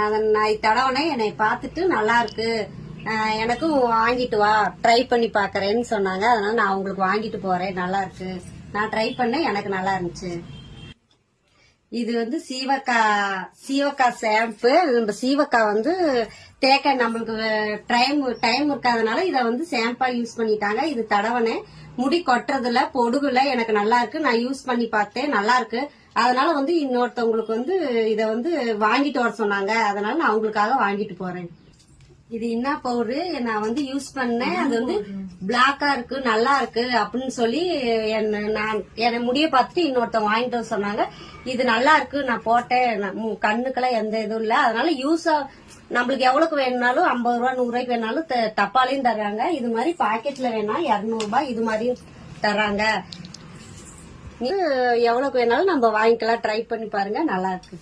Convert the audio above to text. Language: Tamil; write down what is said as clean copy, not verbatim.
அதை நான் தடவனே என்னை பார்த்துட்டு நல்லா இருக்கு, எனக்கும் வாங்கிட்டு வா, ட்ரை பண்ணி பாக்குறேன்னு சொன்னாங்க. அதனால நான் உங்களுக்கு வாங்கிட்டு போறேன். நல்லா இருக்கு, நான் ட்ரை பண்ணேன், எனக்கு நல்லா இருந்துச்சு. இது வந்து சீவக்காய் ஷாம்பு. நம்ம சீவக்காய் வந்து தேக்க நம்மளுக்கு டைம் இருக்காதனால இத வந்து ஷாம்பா யூஸ் பண்ணிட்டாங்க. இது தடவனே முடி கொட்டுறதுல பொடுகுல எனக்கு நல்லா இருக்கு. நான் யூஸ் பண்ணி பார்த்தேன், நல்லா இருக்கு. அதனால வந்து இன்னொருத்தவங்களுக்கு வந்து இத வந்து வாங்கிட்டு வர சொன்னாங்க. அதனால நான் அவங்களுக்காக வாங்கிட்டு போறேன். இது என்ன பவுடரு நான் வந்து யூஸ் பண்ணேன். அது வந்து பிளாக்கா இருக்கு, நல்லா இருக்கு அப்படின்னு சொல்லி என்ன முடிய பார்த்துட்டு இன்னொருத்தவங்க வாங்கிட்டு வர சொன்னாங்க. இது நல்லா இருக்கு, நான் போட்டேன், கண்ணுக்கெல்லாம் எந்த இதுவும் இல்ல. அதனால நம்மளுக்கு எவ்வளவுக்கு வேணும்னாலும் 50 ரூபா 100 ரூபாய்க்கு வேணாலும் டப்பாலையும் தர்றாங்க. இது மாதிரி பாக்கெட்ல வேணா 200 ரூபாய் இது மாதிரியும் தர்றாங்க. எவ்வளவுக்கு வேணாலும் நம்ம வாங்கிக்கலாம். ட்ரை பண்ணி பாருங்க, நல்லா இருக்கு.